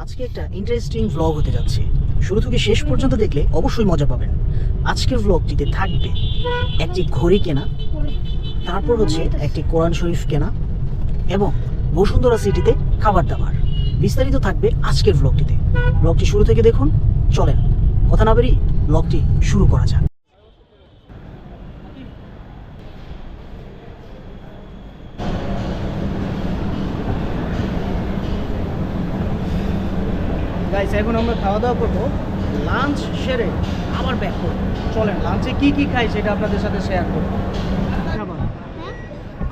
আজকে একটা interesting vlog হতে যাচ্ছে। শুরু থেকে শেষ পর্যন্ত দেখলে অবশ্যই মজা পাবেন। আজকের ভ্লগটিতে থাকবে একটি ঘড়ি কেনা, তারপর হচ্ছে একটি কোরআন শরীফ কেনা এবং বসুন্ধরা সিটিতে খাবার দাবার। বিস্তারিত থাকবে আজকের ভ্লগটিতে। ভ্লগটি শুরু থেকে দেখুন। চলেন কথা না বেরিয়ে ভ্লগটি শুরু করা যাক। গাইস, এখন আমরা খাওয়া দাওয়া করবো। লাঞ্চ সেরে আবার ব্যাক করবো। চলেন লাঞ্চে কি কি খাই সেটা আপনাদের সাথে শেয়ার করবো।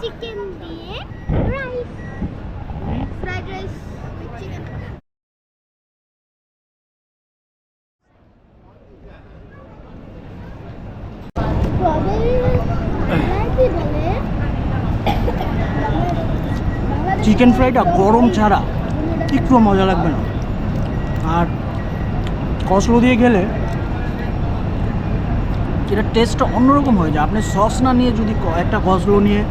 চিকেন দিয়ে rice, fried rice, chicken. Chicken ফ্রাইটা গরম ছাড়া একটু মজা লাগবে না, আর কসলো দিয়ে খেলে এটা টেস্টটা অন্যরকম হয়ে যায়। আপনি সস না নিয়ে যদি একটা কসলো নিয়ে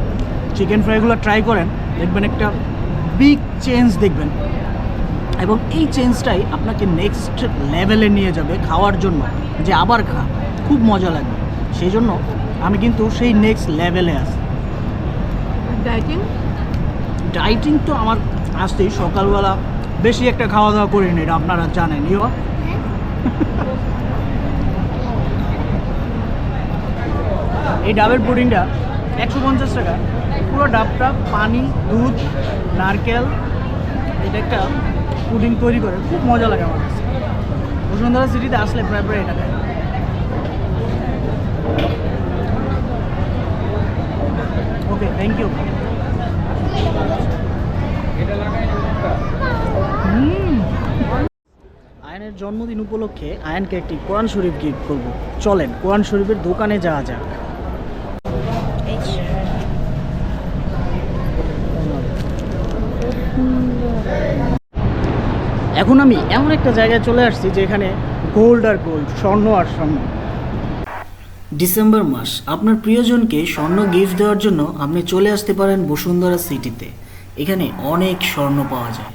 চিকেন ফ্রাইগুলো ট্রাই করেন, দেখবেন একটা বিগ চেঞ্জ দেখবেন, এবং এই চেঞ্জটাই আপনাকে নেক্সট লেভেলে নিয়ে যাবে খাওয়ার জন্য, যে আবার খা, খুব মজা লাগবে। সেই জন্য আমি কিন্তু সেই নেক্সট লেভেলে আছি। ডাইটিং তো আমার আসতেই, সকালবেলা বেশি একটা খাওয়া দাওয়া করিনি, এটা আপনারা জানেন। এই ডাবের পুডিংটা 150 টাকা। পুরো ডাবটা পানি, দুধ, নারকেল, এটা একটা পুডিং তৈরি করে, খুব মজা লাগে আমার কাছে। বসুন্ধরা সিটিতে আসলে প্রায় প্রায় এটা খায়। ওকে, থ্যাংক ইউ। আয়ানের জন্মদিন উপলক্ষে আয়ানকে একটি কোরআন শরীফ গিফট করব। চলেন কোরআন শরীফের দোকানে যাওয়া যাক। এখন আমি এমন একটা জায়গায় চলে আসছি যেখানে গোল্ড আর গোল্ড, স্বর্ণ আর স্বর্ণ। ডিসেম্বর মাস, আপনার প্রিয়জনকে স্বর্ণ গিফট দেওয়ার জন্য আপনি চলে আসতে পারেন বসুন্ধরা সিটিতে। এখানে অনেক স্বর্ণ পাওয়া যায়।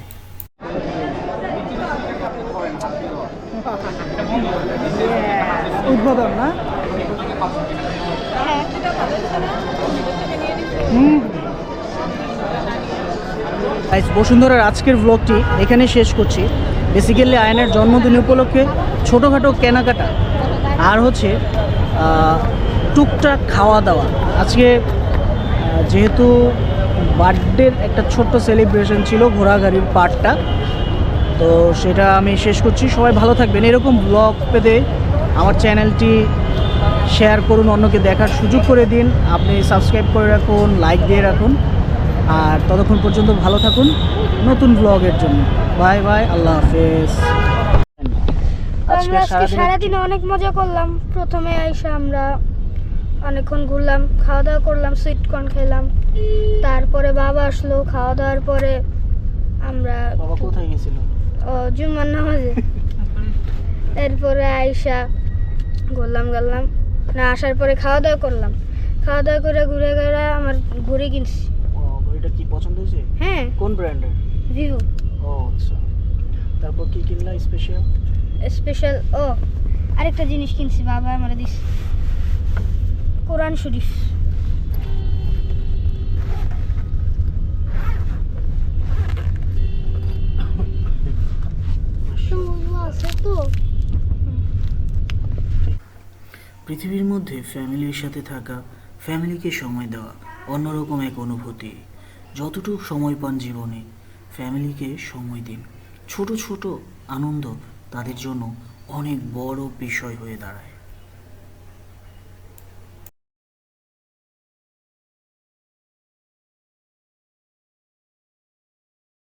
উদ্বোধন না? বসুন্ধরার আজকের ব্লগটি এখানে শেষ করছি। বেসিক্যালি আয়নের জন্মদিন উপলক্ষে ছোটোখাটো কেনাকাটা আর হচ্ছে টুকটাক খাওয়া দাওয়া। আজকে যেহেতু বার্থডের একটা ছোট্ট সেলিব্রেশন ছিল, ঘোরাঘুরির পার্টটা, তো সেটা আমি শেষ করছি। সবাই ভালো থাকবেন। এরকম ব্লগ পেতে আমার চ্যানেলটি শেয়ার করুন, অন্যকে দেখার সুযোগ করে দিন। আপনি সাবস্ক্রাইব করে রাখুন, লাইক দিয়ে রাখুন, আর ততক্ষণ পর্যন্ত ভালো থাকুন নতুন ব্লগের জন্য। বাই বাই, আল্লাহ হাফেজ। আজকে সারাদিনে অনেক মজা করলাম। প্রথমে আইসা আমরা অনেকক্ষণ ঘুরলাম, খাওয়া দাওয়া করলাম, সুইট কর্ন খেলাম। তারপরে বাবা আসলো, খাওয়া দাওয়ার পরে আমরা কোথায় গেছিল? জুম্মার নামাজে। এরপরে আইসা ঘুরলাম গেলাম না, আসার পরে খাওয়া দাওয়া করলাম। খাওয়া দাওয়া করে ঘুরে ঘুরে আমার ঘুরে কিনছি। ঘড়িটা কি পছন্দ হয়েছে? হ্যাঁ। কোন ব্র্যান্ডের? ভিভো। ও আচ্ছা। তারপর কি কিনলা স্পেশাল? স্পেশাল আরেকটা জিনিস কিনছি, বাবা আমার দিস, কোরআন শরীফ। পৃথিবীর মধ্যে ফ্যামিলির সাথে থাকা, ফ্যামিলিকে সময় দেওয়া অন্যরকম এক অনুভূতি। যতটুকু সময় পান জীবনে, ফ্যামিলিকে সময় দিন। ছোট ছোট আনন্দ তাদের জন্য অনেক বড় বিষয় হয়ে দাঁড়ায়।